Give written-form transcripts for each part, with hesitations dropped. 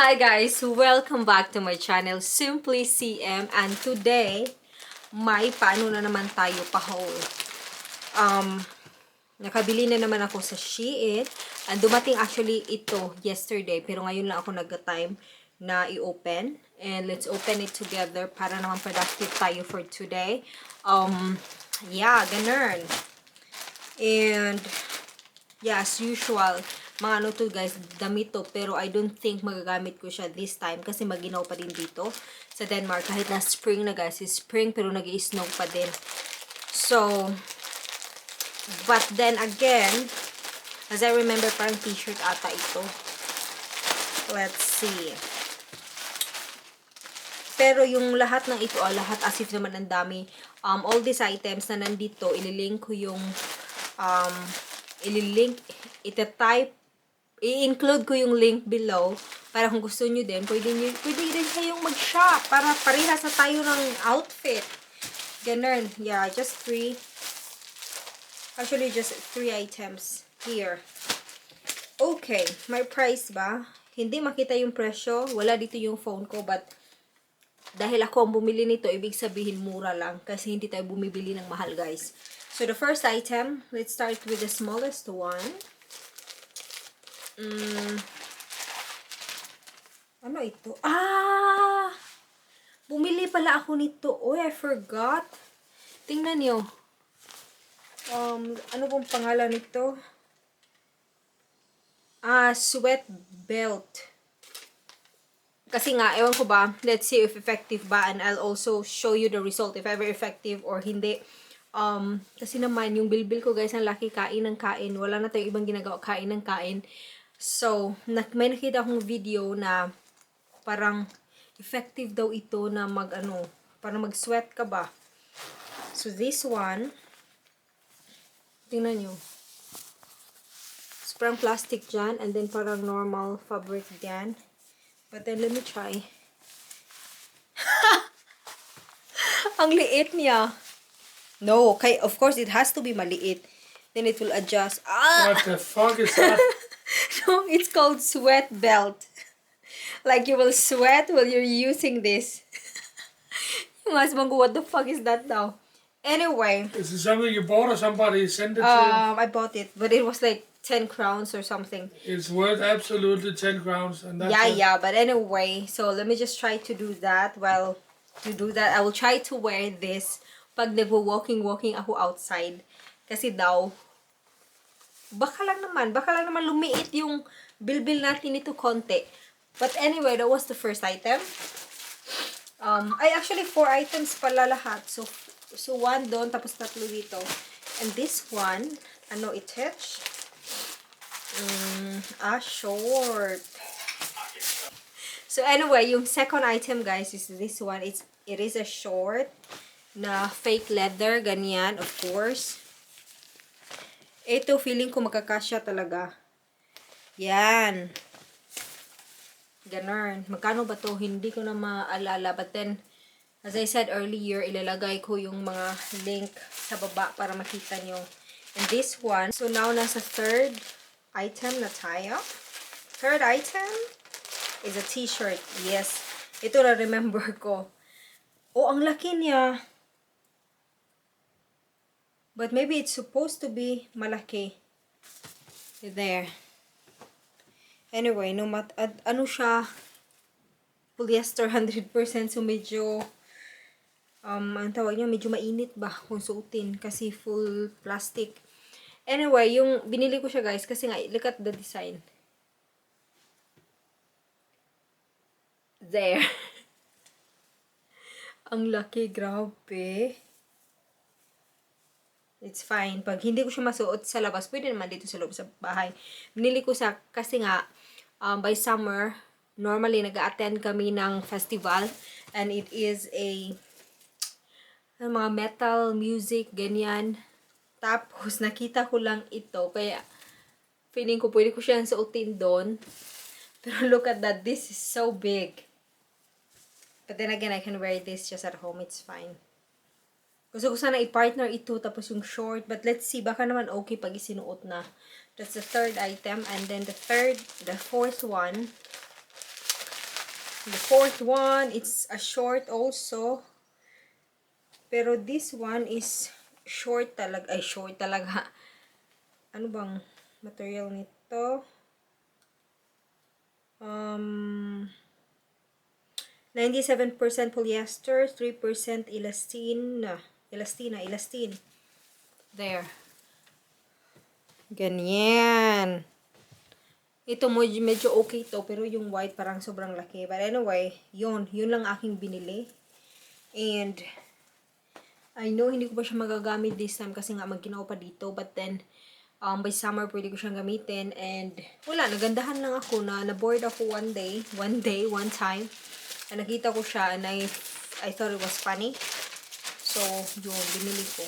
Hi guys! Welcome back to my channel, Simply CM. And today, may paano na naman tayo pa-haul. Nakabili na naman ako sa Shein. And dumating actually ito yesterday. Pero ngayon lang ako nag-time na i-open. And let's open it together para naman productive tayo for today. Yeah, ganun. And yeah, as usual, mga ano to guys, damit to, pero I don't think magagamit ko siya this time kasi maginaw pa din dito sa Denmark. Kahit na spring na guys, it's spring pero nag-i-snow pa din. So, but then again, as I remember, parang t-shirt ata ito. Let's see. Pero yung lahat ng ito, lahat as if naman ang dami. All these items na nandito, ililink ko yung, ita-type, i-include ko yung link below para kung gusto nyo din, pwede din kayong mag-shop para parehas na tayo ng outfit. Ganun. Yeah, just 3. Actually, just 3 items here. Okay, may price ba? Hindi makita yung presyo. Wala dito yung phone ko, but dahil ako ang bumili nito, ibig sabihin mura lang kasi hindi tayo bumibili ng mahal, guys. So, the first item, let's start with the smallest one. Ano ito? Bumili pala ako nito. Oh, I forgot. Tingnan nyo. Ano pong pangalan nito? Sweat belt. Kasi nga, ewan ko ba, let's see if effective ba, and I'll also show you the result if ever effective or hindi. Kasi naman, yung bilbil ko guys, ang laki kain ng kain. Wala na tayong ibang ginagawa, kain ng kain. So, may nakita akong video na parang effective daw ito na parang mag-sweat ka ba. So, this one, tingnan nyo. So, parang plastic dyan, and then parang normal fabric dyan. But then, let me try. Ang liit niya. No, okay, of course, it has to be maliit. Then it will adjust. What the fuck is that? No, it's called sweat belt. Like you will sweat while you're using this. Yung husband ko, what the fuck is that now? Anyway. Is it something you bought or somebody sent it to you? I bought it, but it was like 10 crowns or something. It's worth absolutely 10 crowns. And that's Yeah, but anyway, so let me just try to do that. Well, to do that, I will try to wear this pag nagwo-walking ako outside. Kasi daw, baka lang naman lumiit yung bilbil natin nito konti. But anyway, that was the first item. Actually 4 items pala lahat. So 1 doon, tapos 3 dito. And this one, ano itech? Short. So anyway, yung second item guys is this one. It is a short na fake leather, ganyan, of course. Ito, feeling ko magkakasya talaga. Yan. Ganun. Magkano ba to? Hindi ko na maalala. But then, as I said earlier, ilalagay ko yung mga link sa baba para makita nyo. And this one, so now nasa third item na tayo. Third item is a t-shirt. Yes. Ito na remember ko. Oh, ang laki niya. But maybe it's supposed to be malaki. There. Anyway, ano siya? Polyester 100%. So medyo, ang tawag niya, medyo mainit ba kung suotin. Kasi full plastic. Anyway, yung binili ko siya guys. Kasi nga, look at the design. There. Ang laki, grabe. It's fine. Pag hindi ko siya masuot sa labas, pwede naman dito sa loob sa bahay. Binili ko sa, kasi nga, by summer, normally nag-attend kami ng festival. And it is mga metal music, ganyan. Tapos, nakita ko lang ito. Kaya, feeling ko pwede ko siyang suotin doon. Pero look at that. This is so big. But then again, I can wear this just at home. It's fine. Gusto ko sana i-partner ito tapos yung short. But let's see. Baka naman okay pag isinuot na. That's the third item. And then the fourth one The fourth one, it's a short also. Pero this one is short talaga. Ay, short talaga. Ano bang material nito? 97% polyester, 3% elastin. There. Ganyan. Ito medyo okay to, pero yung white parang sobrang laki. But anyway, yun lang aking binili. And I know hindi ko pa siya magagamit this time kasi nga magkinaw pa dito. But then, by summer pwede ko siyang gamitin. And wala, nagandahan lang ako na na-bored ako one time. And nakita ko siya and I thought it was funny. So, yun, binili ko.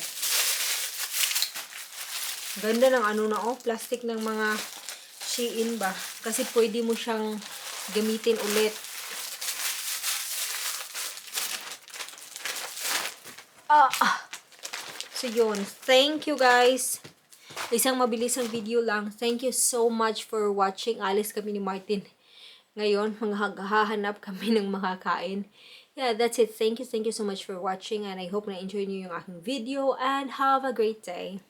Ganda ng ano na plastic ng mga Shein ba? Kasi pwede mo siyang gamitin ulit. So yun, thank you guys. Isang mabilisang video lang. Thank you so much for watching. Alis kami ni Martin. Ngayon, hahanap kami ng makakain. Yeah, that's it. Thank you so much for watching and I hope na enjoy niyo yung aking video and have a great day.